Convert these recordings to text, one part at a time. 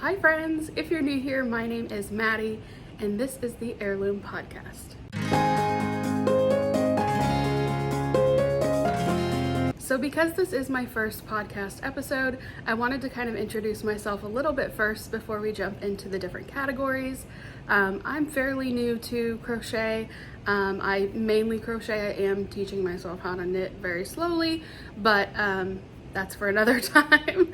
Hi friends, if you're new here, my name is Maddie and this is the Heirloom Podcast. So because this is my first podcast episode, I wanted to kind of introduce myself a little bit first before we jump into the different categories. I'm fairly new to crochet. I mainly crochet. I am teaching myself how to knit very slowly, but that's for another time.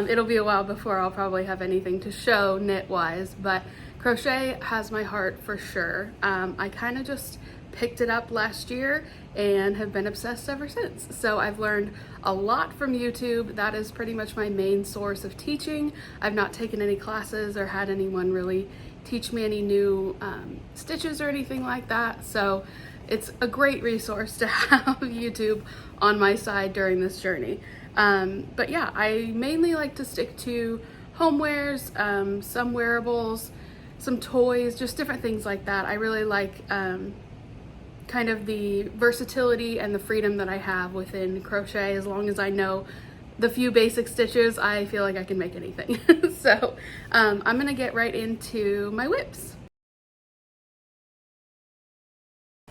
It'll be a while before I'll probably have anything to show knit-wise, but crochet has my heart for sure. I kind of just picked it up last year and have been obsessed ever since. So I've learned a lot from YouTube. That is pretty much my main source of teaching. I've not taken any classes or had anyone really teach me any new stitches or anything like that. So it's a great resource to have YouTube on my side during this journey. But yeah, I mainly like to stick to homewares, some wearables, some toys, just different things like that. I really like kind of the versatility and the freedom that I have within crochet. As long as I know the few basic stitches, I feel like I can make anything. So I'm gonna get right into my whips.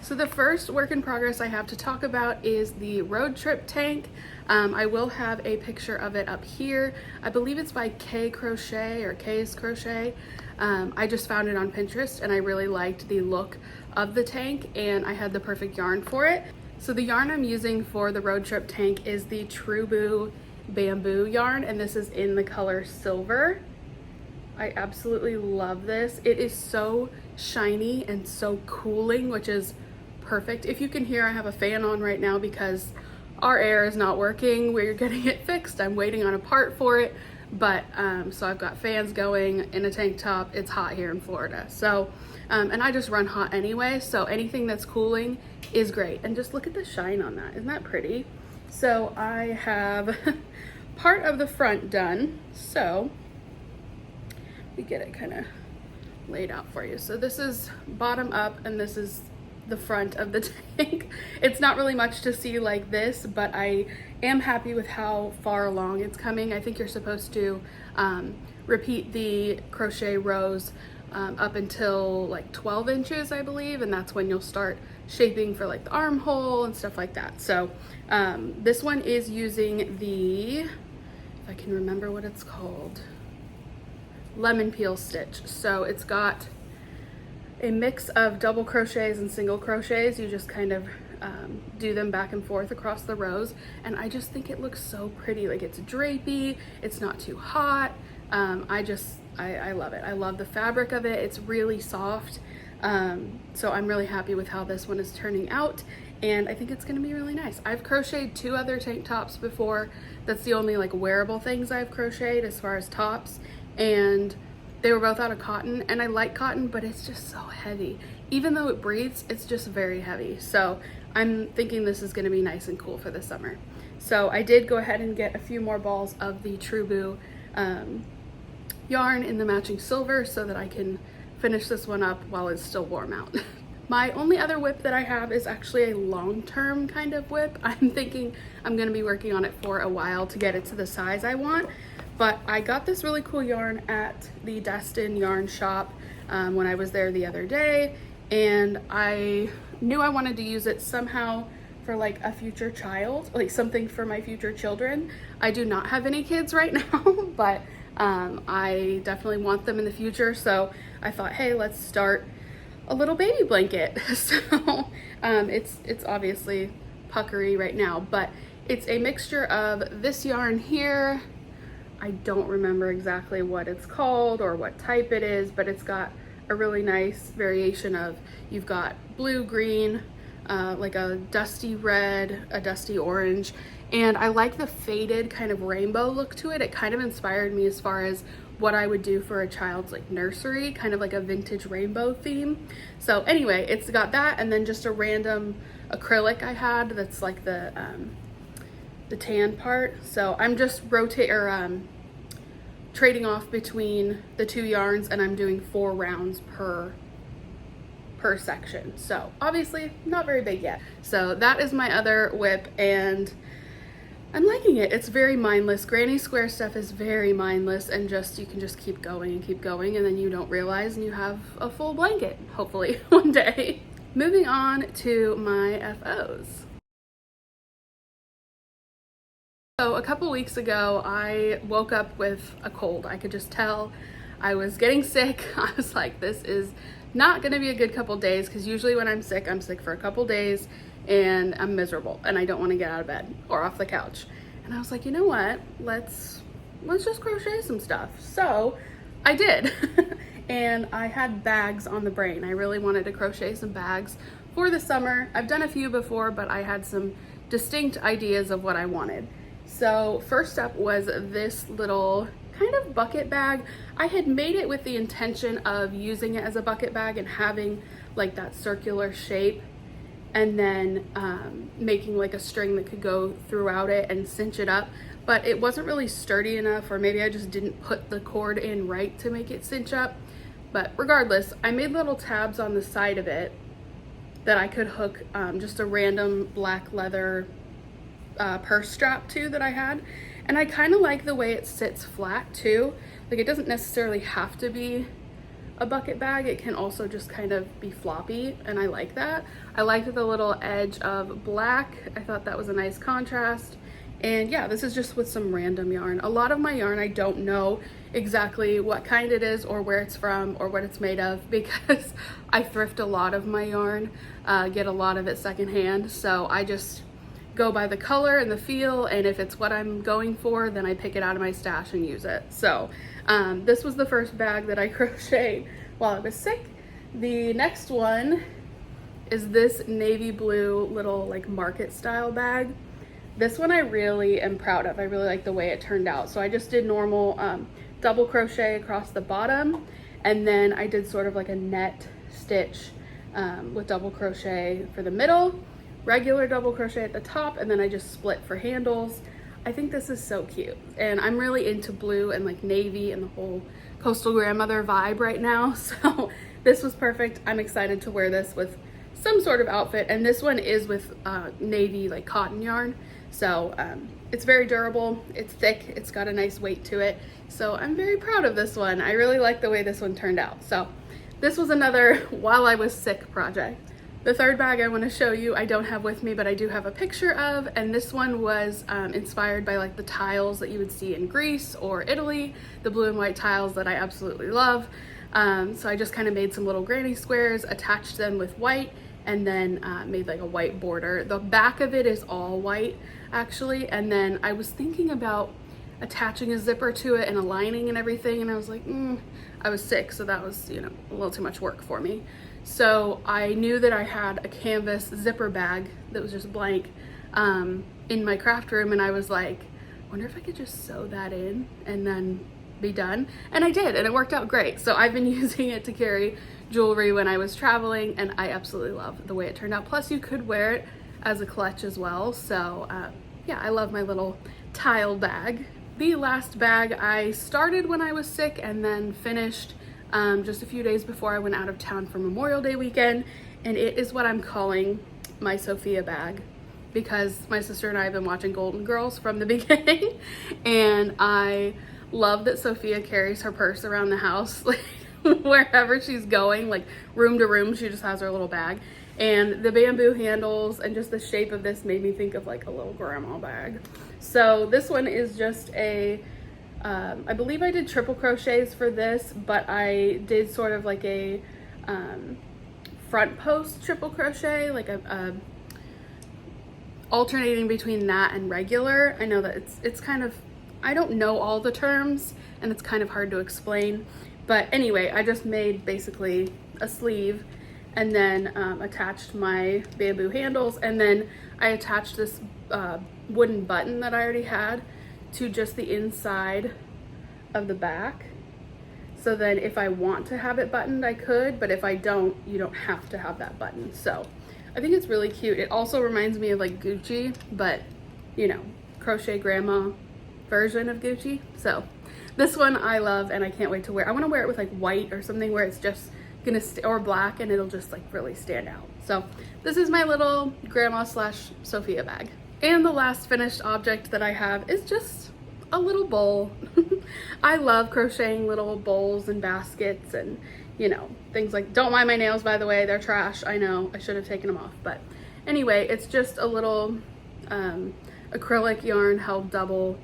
So the first work in progress I have to talk about is the road trip tank. I will have a picture of it up here. I believe it's by K Crochet or K's Crochet. I just found it on Pinterest and I really liked the look of the tank and I had the perfect yarn for it. So the yarn I'm using for the road trip tank is the True bamboo yarn, and this is in the color silver. I absolutely love this. It is so shiny and so cooling, which is perfect. If you can hear, I have a fan on right now because our air is not working. We're getting it fixed. I'm waiting on a part for it, but so I've got fans going in a tank top. It's hot here in Florida, so and I just run hot anyway, so anything that's cooling is great. And just look at the shine on that. Isn't that pretty? So I have part of the front done, so we get it kind of laid out for you. So this is bottom up and this is the front of the tank. It's not really much to see like this, but I am happy with how far along it's coming. I think you're supposed to repeat the crochet rows up until like 12 inches, I believe, and that's when you'll start shaping for like the armhole and stuff like that. So this one is using the, if I can remember what it's called, lemon peel stitch. So it's got a mix of double crochets and single crochets. You just kind of do them back and forth across the rows, and I just think it looks so pretty. Like, it's drapey, it's not too hot. I love it. I love the fabric of it. It's really soft. So I'm really happy with how this one is turning out, and I think it's gonna be really nice. I've crocheted 2 other tank tops before. That's the only like wearable things I've crocheted as far as tops, and they were both out of cotton, and I like cotton, but it's just so heavy. Even though it breathes, it's just very heavy. So I'm thinking this is gonna be nice and cool for the summer. So I did go ahead and get a few more balls of the True yarn in the matching silver so that I can finish this one up while it's still warm out. My only other whip that I have is actually a long-term kind of whip. I'm thinking I'm gonna be working on it for a while to get it to the size I want. But I got this really cool yarn at the Destin yarn shop when I was there the other day, and I knew I wanted to use it somehow for like a future child, like something for my future children. I do not have any kids right now, but I definitely want them in the future, so I thought, hey, let's start a little baby blanket. So it's obviously puckery right now, but it's a mixture of this yarn here. I don't remember exactly what it's called or what type it is, but it's got a really nice variation of, you've got blue, green, like a dusty red, a dusty orange, and I like the faded kind of rainbow look to it. It kind of inspired me as far as what I would do for a child's like nursery, kind of like a vintage rainbow theme. So anyway, it's got that, and then just a random acrylic I had that's like the tan part. So I'm just trading off between the 2 yarns, and I'm doing 4 rounds per section. So obviously not very big yet. So that is my other whip, and I'm liking it. It's very mindless. Granny square stuff is very mindless, and just you can just keep going and keep going, and then you don't realize and you have a full blanket, hopefully, one day. Moving on to my FOs. So a couple weeks ago, I woke up with a cold. I could just tell I was getting sick. I was like, this is not gonna be a good couple days, because usually when I'm sick for a couple days and I'm miserable and I don't want to get out of bed or off the couch. And I was like, you know what? Let's just crochet some stuff. So I did. And I had bags on the brain. I really wanted to crochet some bags for the summer. I've done a few before, but I had some distinct ideas of what I wanted. So first up was this little kind of bucket bag. I had made it with the intention of using it as a bucket bag and having like that circular shape, and then making like a string that could go throughout it and cinch it up, but it wasn't really sturdy enough, or maybe I just didn't put the cord in right to make it cinch up. But regardless, I made little tabs on the side of it that I could hook just a random black leather purse strap to that I had. And I kind of like the way it sits flat too. Like, it doesn't necessarily have to be a bucket bag. It can also just kind of be floppy, and I like that. I liked the little edge of black. I thought that was a nice contrast. And yeah, this is just with some random yarn. A lot of my yarn, I don't know exactly what kind it is or where it's from or what it's made of, because I thrift a lot of my yarn, get a lot of it secondhand. So I just go by the color and the feel, and if it's what I'm going for, then I pick it out of my stash and use it. So this was the first bag that I crocheted while I was sick. The next one is this navy blue little like market style bag. This one I really am proud of. I really like the way it turned out. So I just did normal double crochet across the bottom, and then I did sort of like a net stitch with double crochet for the middle, regular double crochet at the top, and then I just split for handles. I think this is so cute, and I'm really into blue and like navy and the whole coastal grandmother vibe right now. So this was perfect. I'm excited to wear this with some sort of outfit, and this one is with navy like cotton yarn. So it's very durable, it's thick, it's got a nice weight to it. So I'm very proud of this one. I really like the way this one turned out. So this was another while I was sick project. The third bag I want to show you, I don't have with me, but I do have a picture of, and this one was inspired by like the tiles that you would see in Greece or Italy, the blue and white tiles that I absolutely love. So I just kind of made some little granny squares, attached them with white, and then made like a white border. The back of it is all white actually, and then I was thinking about attaching a zipper to it and a lining and everything, and I was like, I was sick, so that was, you know, a little too much work for me. So I knew that I had a canvas zipper bag that was just blank in my craft room, and I was like, I wonder if I could just sew that in and then be done. And I did, and it worked out great. So I've been using it to carry jewelry when I was traveling, and I absolutely love the way it turned out. Plus you could wear it as a clutch as well. So yeah, I love my little tile bag. The last bag I started when I was sick and then finished just a few days before I went out of town for Memorial Day weekend, and it is what I'm calling my Sophia bag, because my sister and I have been watching Golden Girls from the beginning, and I love that Sophia carries her purse around the house, like wherever she's going, like room to room, she just has her little bag. And the bamboo handles and just the shape of this made me think of like a little grandma bag. So this one is just a I believe I did triple crochets for this, but I did sort of like a front post triple crochet, like a alternating between that and regular. I know that it's kind of, I don't know all the terms and it's kind of hard to explain, but anyway, I just made basically a sleeve and then attached my bamboo handles, and then I attached this wooden button that I already had to just the inside of the back. So then if I want to have it buttoned, I could, but if I don't, you don't have to have that button. So I think it's really cute. It also reminds me of like Gucci, but you know, crochet grandma version of Gucci. So this one I love, and I can't wait to wear. I want to wear it with like white or something where it's just gonna or black, and it'll just like really stand out. So this is my little grandma slash Sophia bag. And the last finished object that I have is just a little bowl. I love crocheting little bowls and baskets and, you know, things like, don't mind my nails, by the way, they're trash. I know, I should have taken them off. But anyway, it's just a little acrylic yarn held double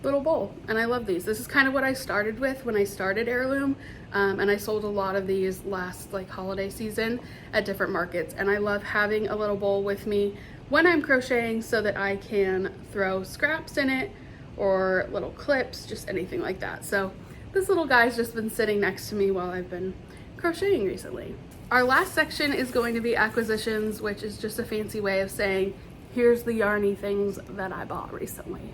little bowl, and I love these. This is kind of what I started with when I started Heirloom, and I sold a lot of these last like holiday season at different markets, and I love having a little bowl with me when I'm crocheting so that I can throw scraps in it or little clips, just anything like that. So this little guy's just been sitting next to me while I've been crocheting recently. Our last section is going to be acquisitions, which is just a fancy way of saying here's the yarny things that I bought recently.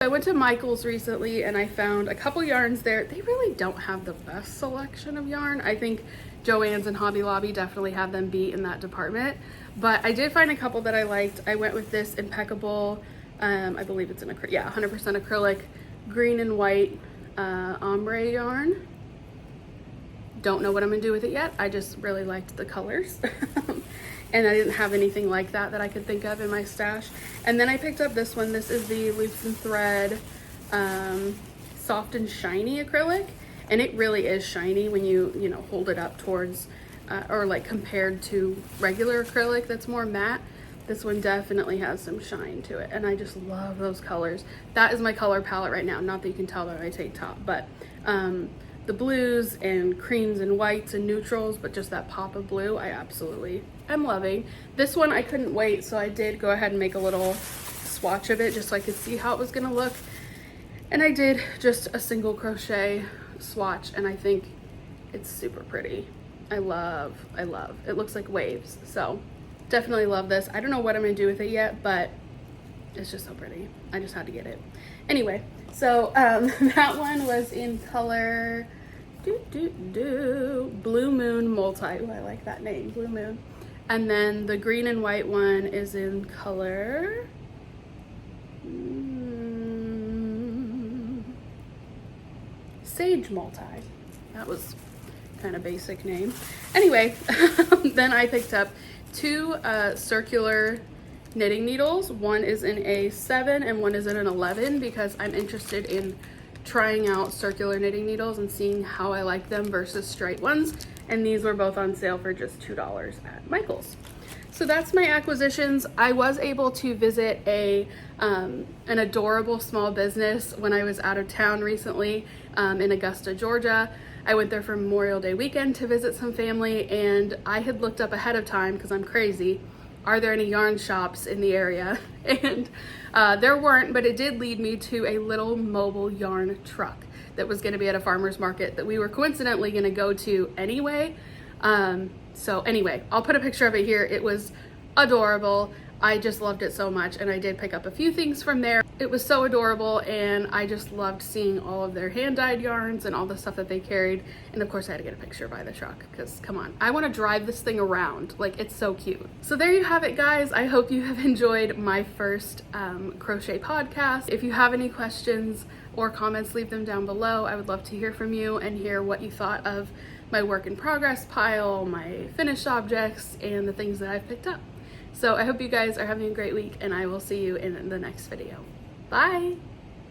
I went to Michael's recently and I found a couple yarns there. They really don't have the best selection of yarn. I think Joann's and Hobby Lobby definitely have them beat in that department, but I did find a couple that I liked. I went with this impeccable, I believe it's 100% acrylic, green and white ombre yarn. Don't know what I'm gonna do with it yet. I just really liked the colors. And I didn't have anything like that I could think of in my stash. And then I picked up this one. This is the Loops and Thread soft and shiny acrylic, and it really is shiny when you know, hold it up towards or like compared to regular acrylic that's more matte. This one definitely has some shine to it, and I just love those colors. That is my color palette right now. Not that you can tell by my tank top, but the blues and creams and whites and neutrals, but just that pop of blue, I absolutely am loving. This one I couldn't wait, so I did go ahead and make a little swatch of it just so I could see how it was gonna look. And I did just a single crochet swatch, and I think it's super pretty. I love. It looks like waves, so definitely love this. I don't know what I'm gonna do with it yet, but it's just so pretty. I just had to get it. Anyway, so that one was in color Blue Moon Multi. Ooh, I like that name, Blue Moon. And then the green and white one is in color Sage Multi. That was kind of basic name. Anyway, then I picked up two circular knitting needles. One is in a 7 and one is in an 11 because I'm interested in trying out circular knitting needles and seeing how I like them versus straight ones. And these were both on sale for just $2 at Michael's. So that's my acquisitions. I was able to visit an adorable small business when I was out of town recently in Augusta, Georgia. I went there for Memorial Day weekend to visit some family, and I had looked up ahead of time because I'm crazy. Are there any yarn shops in the area? And there weren't, but it did lead me to a little mobile yarn truck that was going to be at a farmer's market that we were coincidentally going to go to anyway. So anyway, I'll put a picture of it here. It was adorable. I just loved it so much, and I did pick up a few things from there. It was so adorable, and I just loved seeing all of their hand-dyed yarns and all the stuff that they carried. And of course I had to get a picture by the truck because come on, I want to drive this thing around. Like, it's so cute. So there you have it, guys. I hope you have enjoyed my first crochet podcast. If you have any questions or comments, leave them down below. I would love to hear from you and hear what you thought of my work in progress pile, my finished objects, and the things that I've picked up. So I hope you guys are having a great week, and I will see you in the next video. Bye!